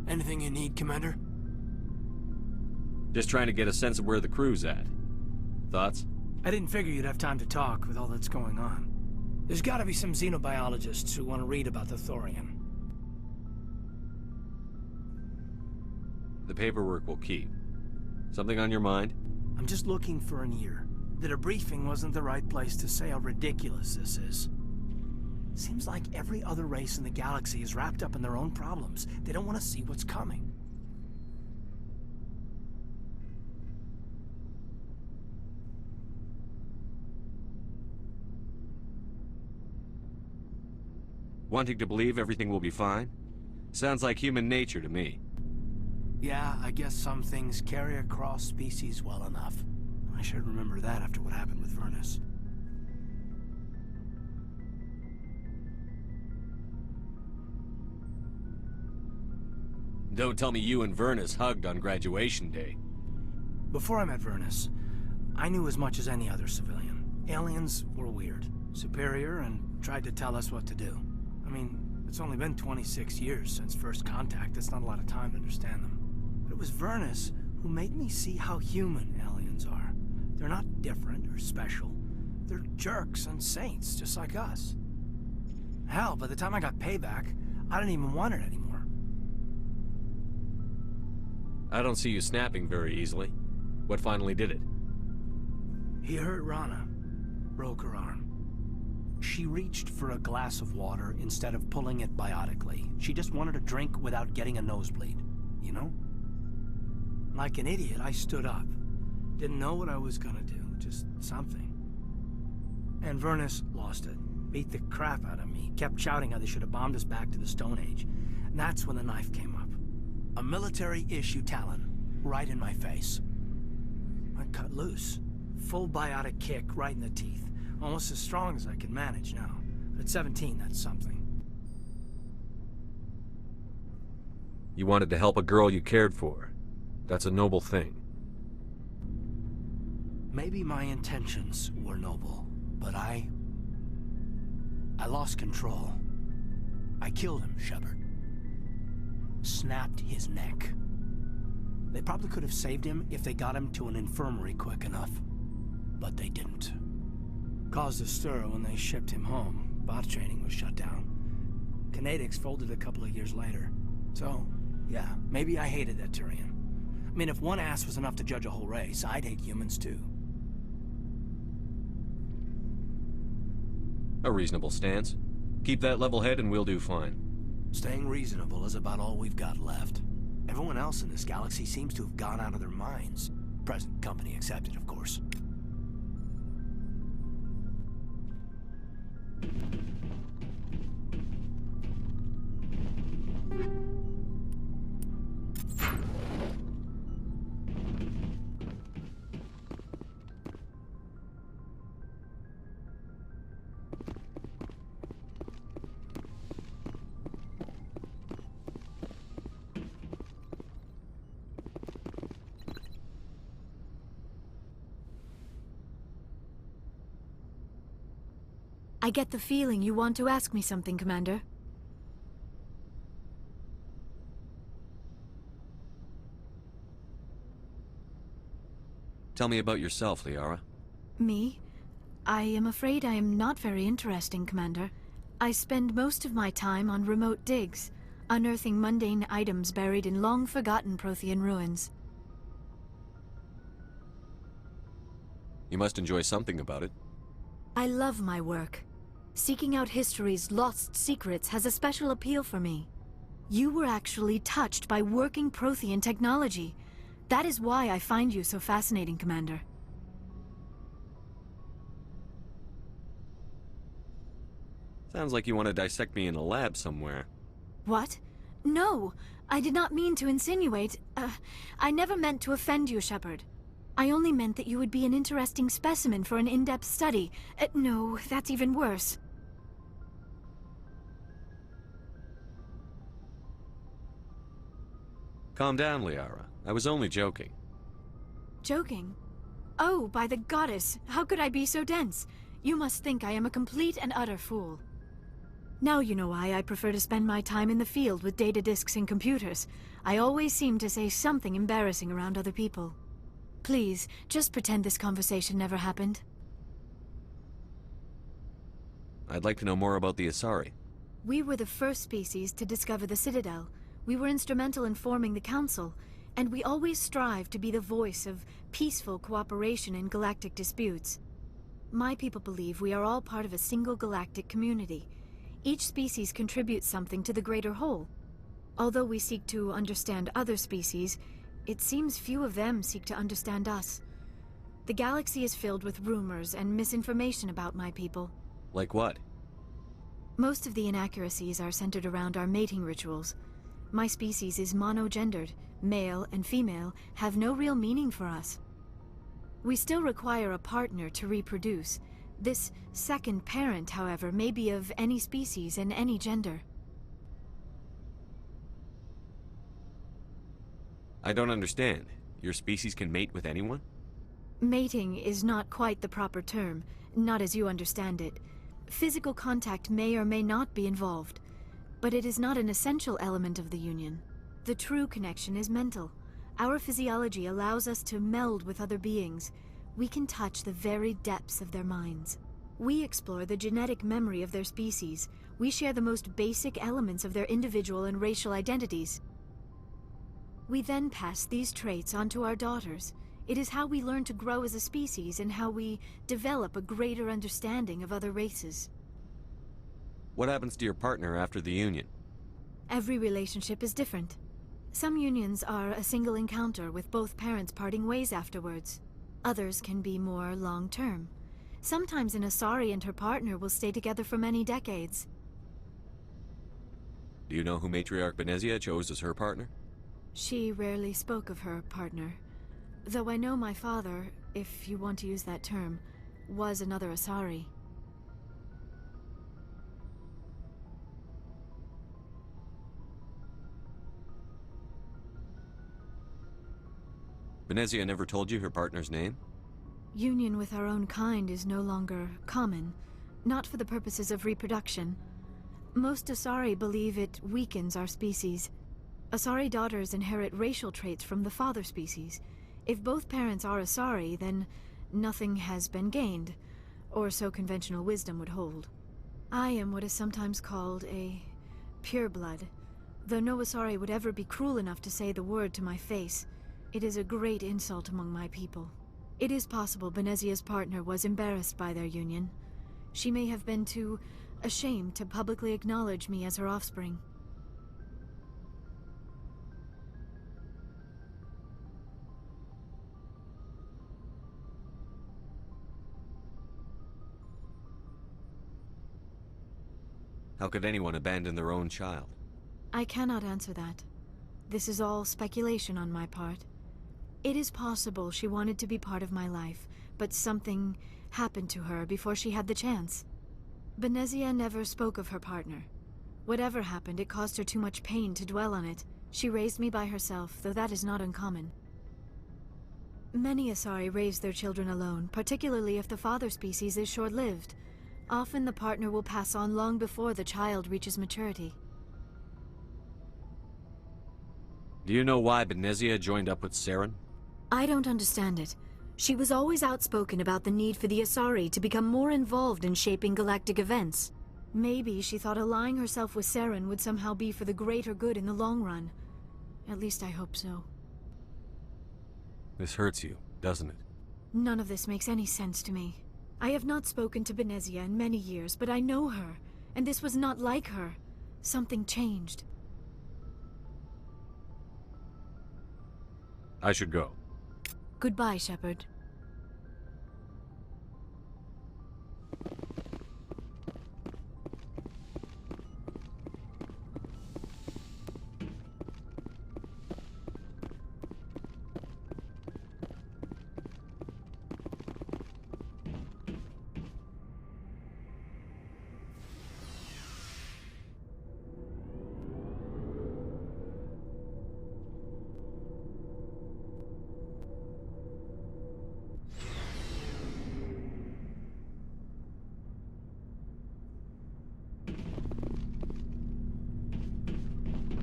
Anything you need, Commander? Just trying to get a sense of where the crew's at. Thoughts? I didn't figure you'd have time to talk with all that's going on. There's gotta be some xenobiologists who want to read about the Thorian. The paperwork will keep. Something on your mind? I'm just looking for an ear. The debriefing wasn't the right place to say how ridiculous this is. Seems like every other race in the galaxy is wrapped up in their own problems. They don't want to see what's coming. Wanting to believe everything will be fine? Sounds like human nature to me. Yeah, I guess some things carry across species well enough. I should remember that after what happened with Vernus. Don't tell me you and Vernus hugged on graduation day. Before I met Vernus, I knew as much as any other civilian. Aliens were weird, superior, and tried to tell us what to do. I mean, it's only been 26 years since first contact. That's not a lot of time to understand them. But it was Vernus who made me see how human aliens are. They're not different or special. They're jerks and saints, just like us. Hell, by the time I got payback, I didn't even want it anymore. I don't see you snapping very easily. What finally did it? He hurt Rana. Broke her arm. She reached for a glass of water instead of pulling it biotically. She just wanted a drink without getting a nosebleed, you know? Like an idiot, I stood up. Didn't know what I was gonna do, just something. And Vernus lost it. Beat the crap out of me. Kept shouting how they should have bombed us back to the Stone Age. And that's when the knife came up. A military-issue talon, right in my face. I cut loose. Full biotic kick right in the teeth. Almost as strong as I can manage now. But at 17, that's something. You wanted to help a girl you cared for. That's a noble thing. Maybe my intentions were noble, but I lost control. I killed him, Shepard. Snapped his neck. They probably could have saved him if they got him to an infirmary quick enough. But they didn't. Caused a stir when they shipped him home. Bot training was shut down. Kinetics folded a couple of years later. So, yeah, maybe I hated that Turian. I mean, if one ass was enough to judge a whole race, I'd hate humans too. A reasonable stance. Keep that level head and we'll do fine. Staying reasonable is about all we've got left. Everyone else in this galaxy seems to have gone out of their minds. Present company accepted, of course. I get the feeling you want to ask me something, Commander. Tell me about yourself, Liara. Me? I am afraid I am not very interesting, Commander. I spend most of my time on remote digs, unearthing mundane items buried in long-forgotten Prothean ruins. You must enjoy something about it. I love my work. Seeking out history's lost secrets has a special appeal for me. You were actually touched by working Prothean technology. That is why I find you so fascinating, Commander. Sounds like you want to dissect me in a lab somewhere. What? No, I did not mean to insinuate. I never meant to offend you, Shepard. I only meant that you would be an interesting specimen for an in-depth study. No, that's even worse. Calm down, Liara. I was only joking. Joking? Oh, by the goddess, how could I be so dense? You must think I am a complete and utter fool. Now you know why I prefer to spend my time in the field with data disks and computers. I always seem to say something embarrassing around other people. Please, just pretend this conversation never happened. I'd like to know more about the Asari. We were the first species to discover the Citadel. We were instrumental in forming the Council, and we always strive to be the voice of peaceful cooperation in galactic disputes. My people believe we are all part of a single galactic community. Each species contributes something to the greater whole. Although we seek to understand other species, it seems few of them seek to understand us. The galaxy is filled with rumors and misinformation about my people. Like what? Most of the inaccuracies are centered around our mating rituals. My species is monogendered. Male and female have no real meaning for us. We still require a partner to reproduce. This second parent, however, may be of any species and any gender. I don't understand. Your species can mate with anyone? Mating is not quite the proper term, not as you understand it. Physical contact may or may not be involved, but it is not an essential element of the union. The true connection is mental. Our physiology allows us to meld with other beings. We can touch the very depths of their minds. We explore the genetic memory of their species. We share the most basic elements of their individual and racial identities. We then pass these traits on to our daughters. It is how we learn to grow as a species and how we develop a greater understanding of other races. What happens to your partner after the union? Every relationship is different. Some unions are a single encounter with both parents parting ways afterwards. Others can be more long-term. Sometimes an Asari and her partner will stay together for many decades. Do you know who Matriarch Benezia chose as her partner? She rarely spoke of her partner. Though I know my father, if you want to use that term, was another Asari. Benezia never told you her partner's name? Union with our own kind is no longer common, not for the purposes of reproduction. Most Asari believe it weakens our species. Asari daughters inherit racial traits from the father species. If both parents are Asari, then nothing has been gained, or so conventional wisdom would hold. I am what is sometimes called a pureblood. Though no Asari would ever be cruel enough to say the word to my face, it is a great insult among my people. It is possible Benezia's partner was embarrassed by their union. She may have been too ashamed to publicly acknowledge me as her offspring. How could anyone abandon their own child? I cannot answer that. This is all speculation on my part. It is possible she wanted to be part of my life, but something happened to her before she had the chance. Benezia never spoke of her partner. Whatever happened, it caused her too much pain to dwell on it. She raised me by herself, though that is not uncommon. Many Asari raise their children alone, particularly if the father species is short-lived. Often the partner will pass on long before the child reaches maturity. Do you know why Benezia joined up with Saren? I don't understand it. She was always outspoken about the need for the Asari to become more involved in shaping galactic events. Maybe she thought allying herself with Saren would somehow be for the greater good in the long run. At least I hope so. This hurts you, doesn't it? None of this makes any sense to me. I have not spoken to Benezia in many years, but I know her, and this was not like her. Something changed. I should go. Goodbye, Shepard.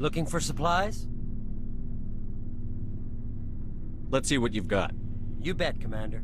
Looking for supplies? Let's see what you've got. You bet, Commander.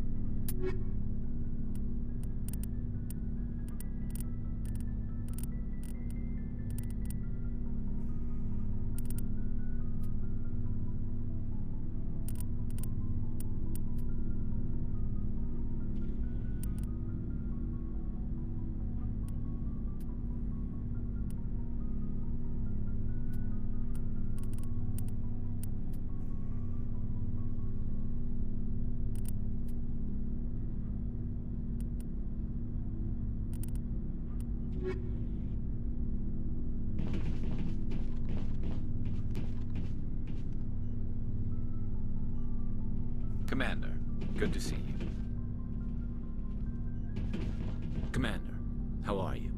Commander, good to see you. Commander, how are you?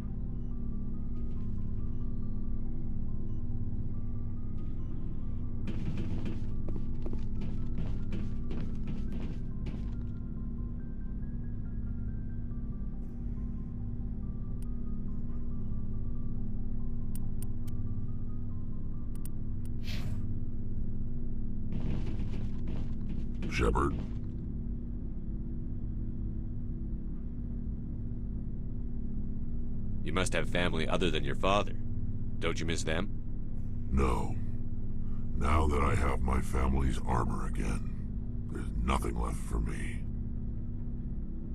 Shepard. You must have family other than your father. Don't you miss them? No. Now that I have my family's armor again, there's nothing left for me.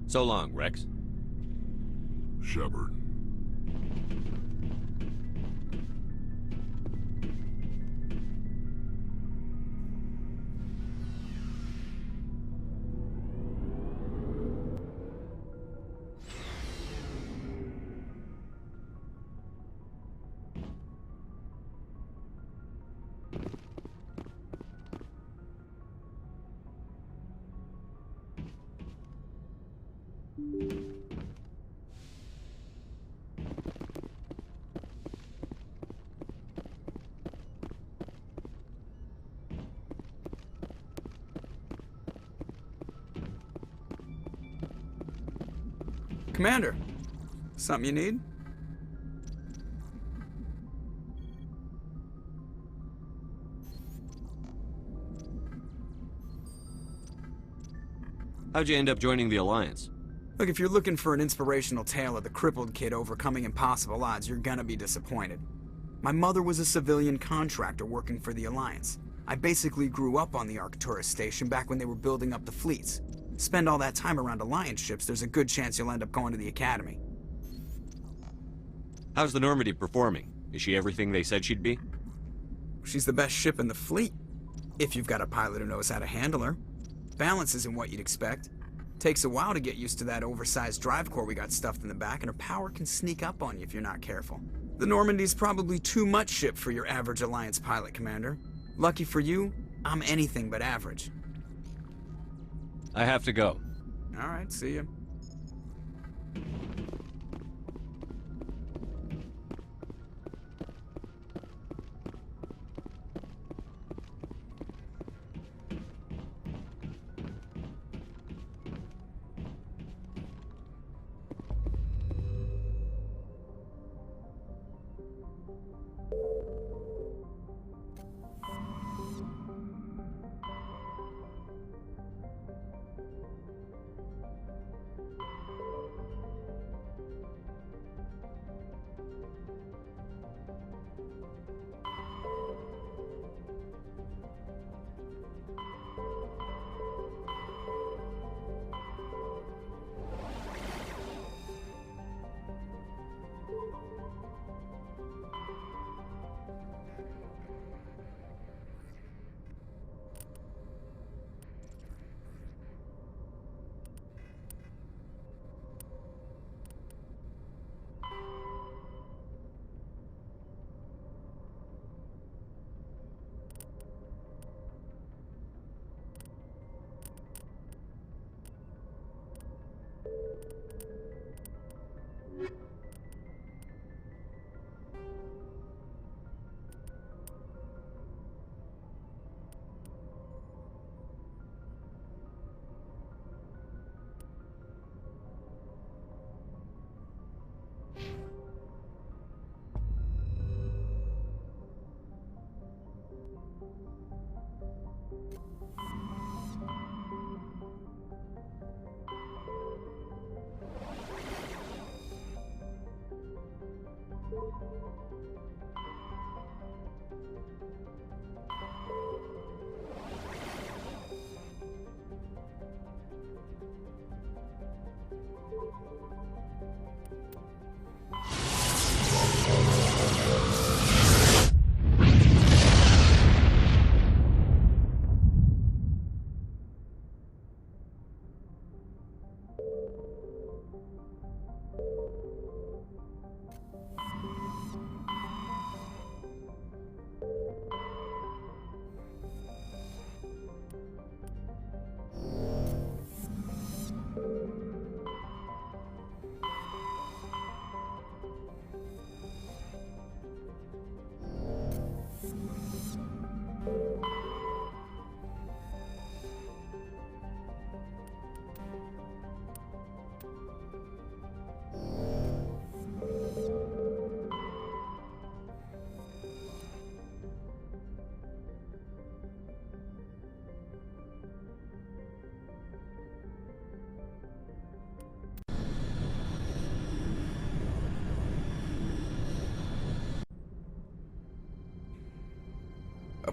So long, Rex. Shepard. Commander, something you need? How'd you end up joining the Alliance? Look, if you're looking for an inspirational tale of the crippled kid overcoming impossible odds, you're gonna be disappointed. My mother was a civilian contractor working for the Alliance. I basically grew up on the Arcturus station back when they were building up the fleets. Spend all that time around Alliance ships, there's a good chance you'll end up going to the Academy. How's the Normandy performing? Is she everything they said she'd be? She's the best ship in the fleet, if you've got a pilot who knows how to handle her. Balance isn't what you'd expect. Takes a while to get used to that oversized drive core we got stuffed in the back, and her power can sneak up on you if you're not careful. The Normandy's probably too much ship for your average Alliance pilot, Commander. Lucky for you, I'm anything but average. I have to go. All right, see ya.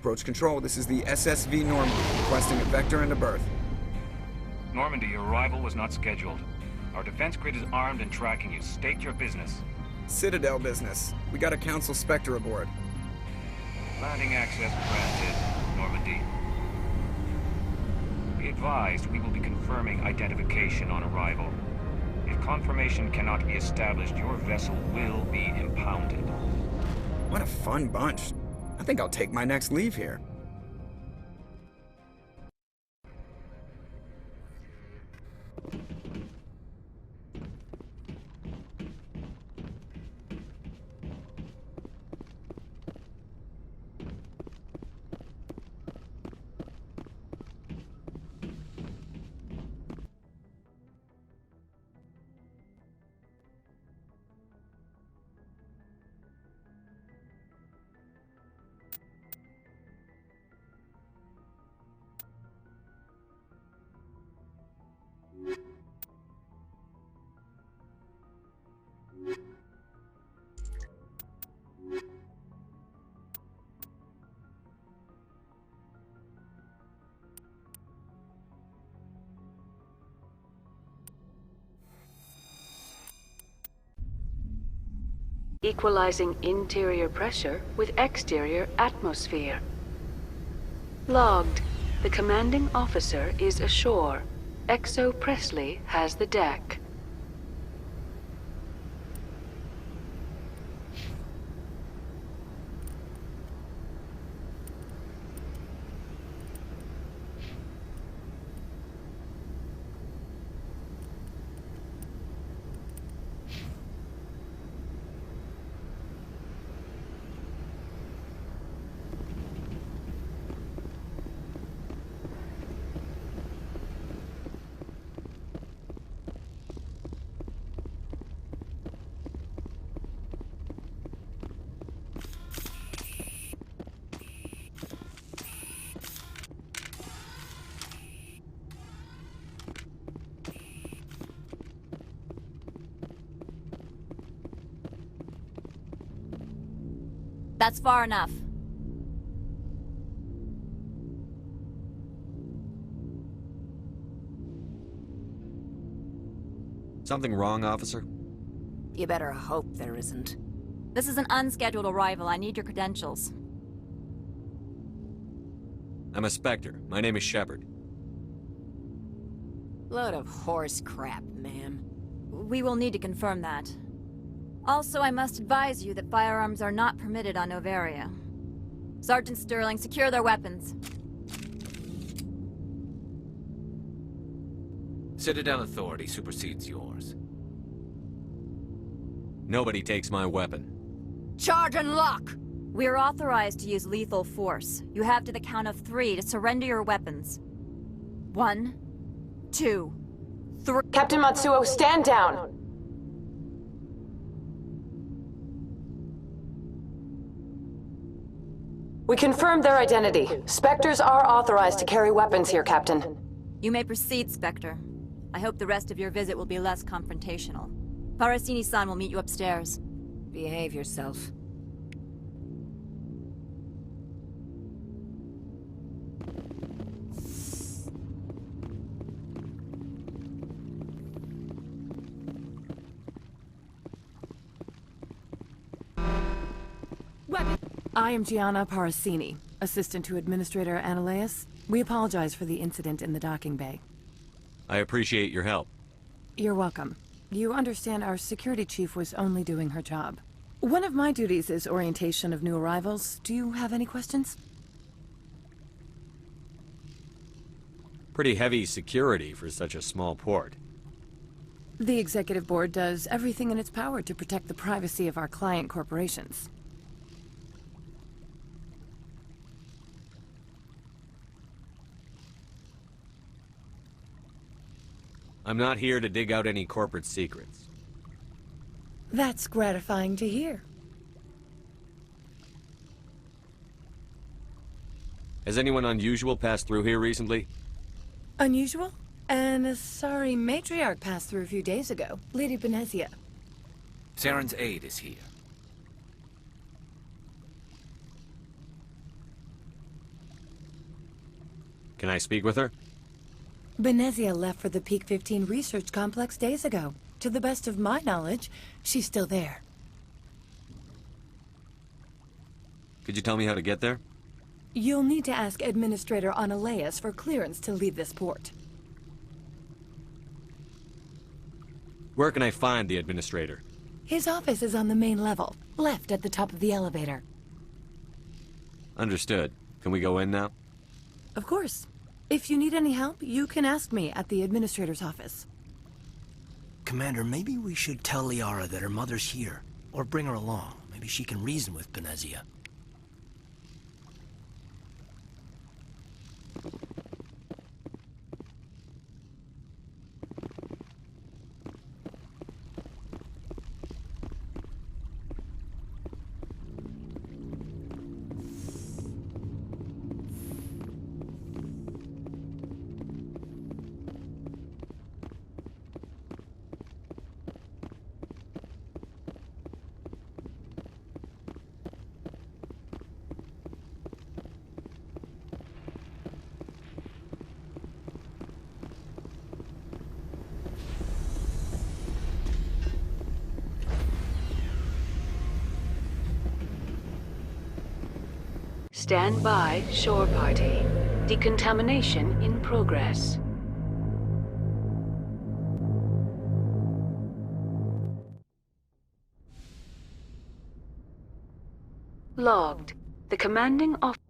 Approach control, this is the SSV Normandy, requesting a vector and a berth. Normandy, your arrival was not scheduled. Our defense grid is armed and tracking you. State your business. Citadel business. We got a Council Spectre aboard. Landing access granted, Normandy. Be advised, we will be confirming identification on arrival. If confirmation cannot be established, your vessel will be impounded. What a fun bunch. I think I'll take my next leave here. Equalizing interior pressure with exterior atmosphere. Logged. The commanding officer is ashore. Exo Presley has the deck. That's far enough. Something wrong, officer? You better hope there isn't. This is an unscheduled arrival. I need your credentials. I'm a Spectre. My name is Shepard. Load of horse crap, ma'am. We will need to confirm that. Also, I must advise you that firearms are not permitted on Noveria. Sergeant Sterling, secure their weapons. Citadel authority supersedes yours. Nobody takes my weapon. Charge and lock! We are authorized to use lethal force. You have to the count of 3 to surrender your weapons. 1, 2, 3... Captain Matsuo, stand down! We confirmed their identity. Spectres are authorized to carry weapons here, Captain. You may proceed, Spectre. I hope the rest of your visit will be less confrontational. Parasini-san will meet you upstairs. Behave yourself. I am Gianna Parasini, assistant to Administrator Ananias. We apologize for the incident in the docking bay. I appreciate your help. You're welcome. You understand our security chief was only doing her job. One of my duties is orientation of new arrivals. Do you have any questions? Pretty heavy security for such a small port. The executive board does everything in its power to protect the privacy of our client corporations. I'm not here to dig out any corporate secrets. That's gratifying to hear. Has anyone unusual passed through here recently? Unusual? And a sorry matriarch passed through a few days ago. Lady Benezia. Saren's aide is here. Can I speak with her? Benezia left for the Peak 15 research complex days ago. To the best of my knowledge, she's still there. Could you tell me how to get there? You'll need to ask Administrator Analeas for clearance to leave this port. Where can I find the Administrator? His office is on the main level, left at the top of the elevator. Understood. Can we go in now? Of course. If you need any help, you can ask me at the Administrator's office. Commander, maybe we should tell Liara that her mother's here. Or bring her along. Maybe she can reason with Benezia. Stand by, shore party. Decontamination in progress. Logged. The commanding officer.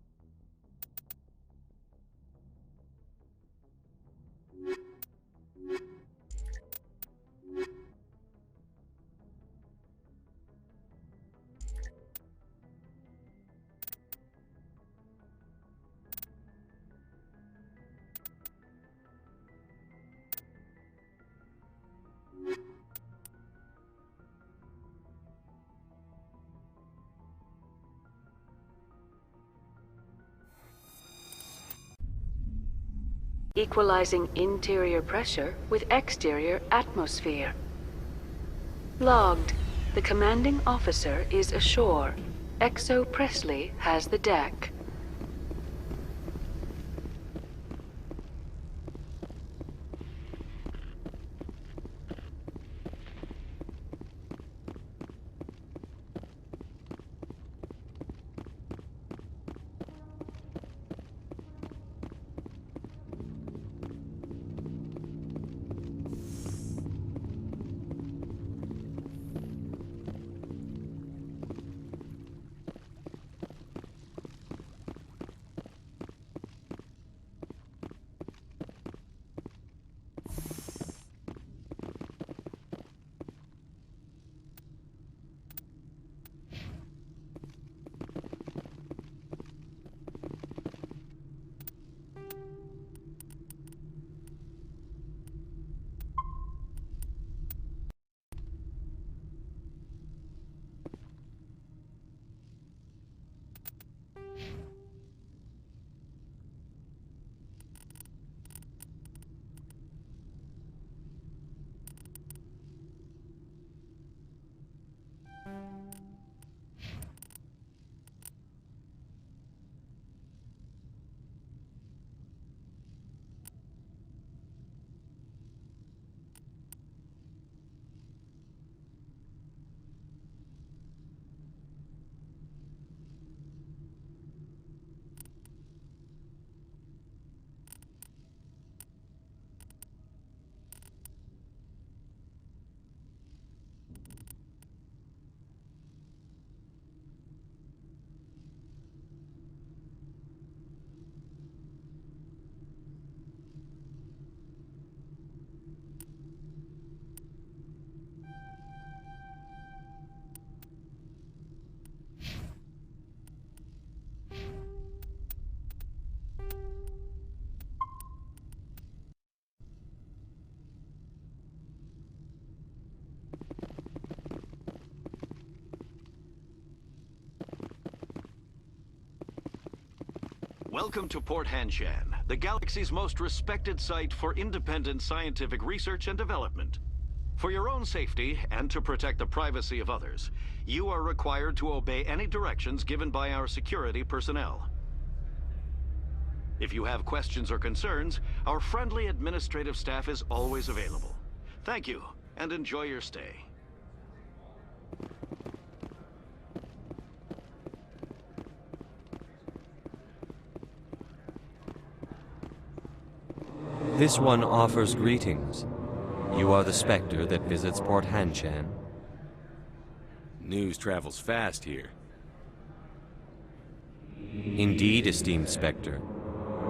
Equalizing interior pressure with exterior atmosphere. Logged. The commanding officer is ashore. XO Presley has the deck. Welcome to Port Hanshan, the galaxy's most respected site for independent scientific research and development. For your own safety and to protect the privacy of others, you are required to obey any directions given by our security personnel. If you have questions or concerns, our friendly administrative staff is always available. Thank you, and enjoy your stay. This one offers greetings. You are the Spectre that visits Port Hanshan. News travels fast here. Indeed, esteemed Spectre.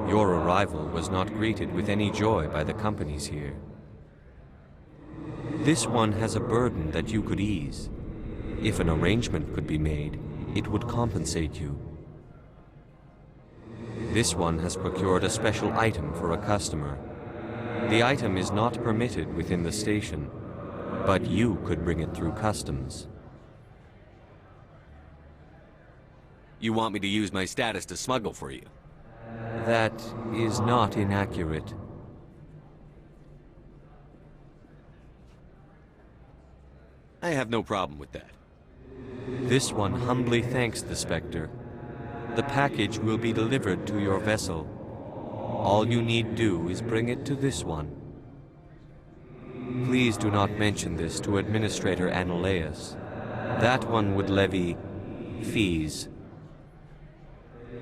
Your arrival was not greeted with any joy by the companies here. This one has a burden that you could ease. If an arrangement could be made, it would compensate you. This one has procured a special item for a customer. The item is not permitted within the station, but you could bring it through customs. You want me to use my status to smuggle for you? That is not inaccurate. I have no problem with that. This one humbly thanks the Spectre. The package will be delivered to your vessel. All you need do is bring it to this one. Please do not mention this to Administrator Annaleus. That one would levy fees.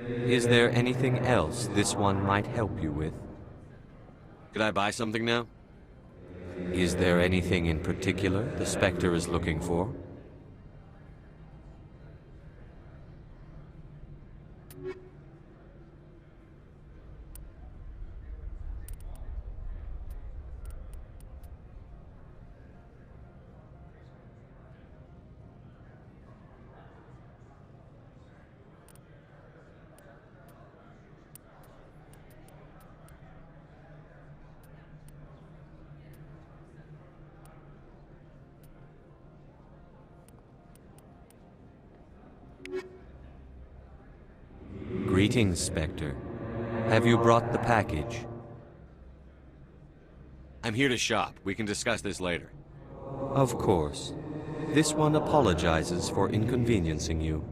Is there anything else this one might help you with? Could I buy something now? Is there anything in particular the Spectre is looking for? Greetings, Spectre. Have you brought the package? I'm here to shop. We can discuss this later. Of course. This one apologizes for inconveniencing you.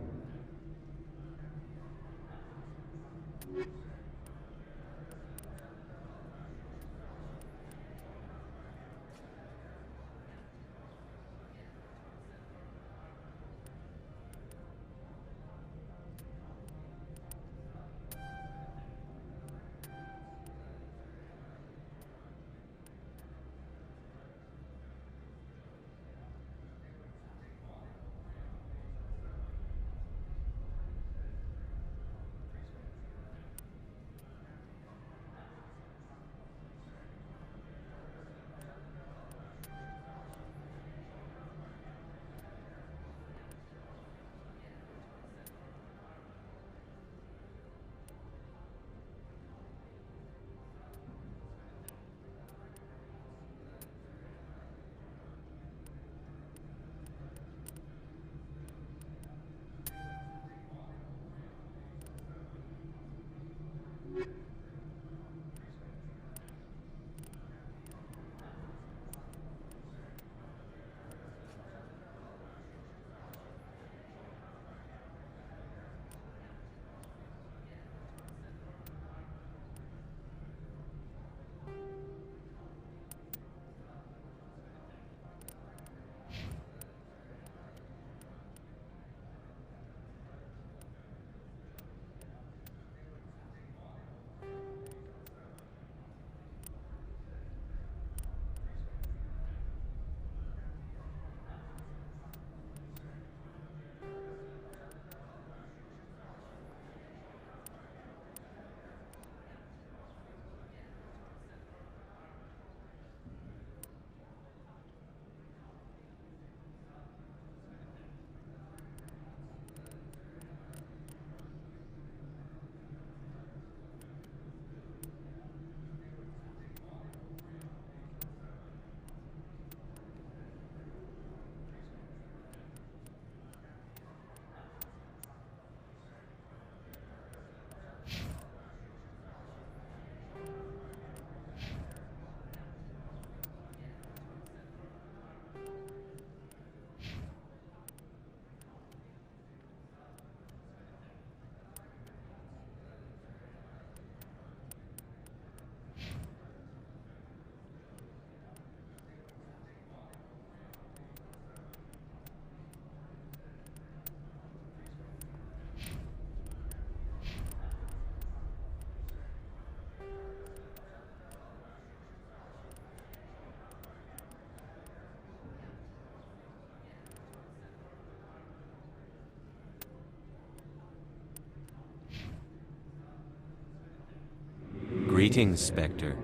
Greetings, Spectre.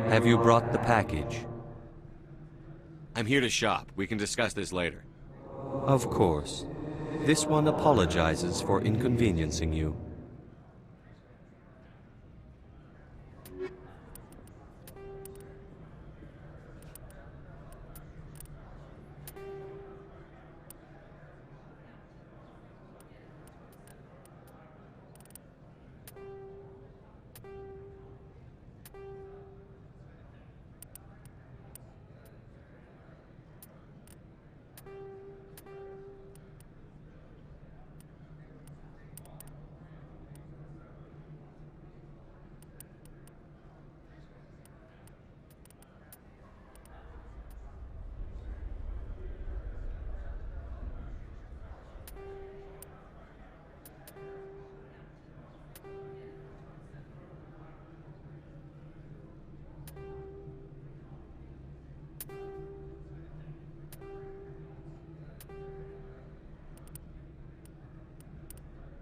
Have you brought the package? I'm here to shop. We can discuss this later. Of course. This one apologizes for inconveniencing you.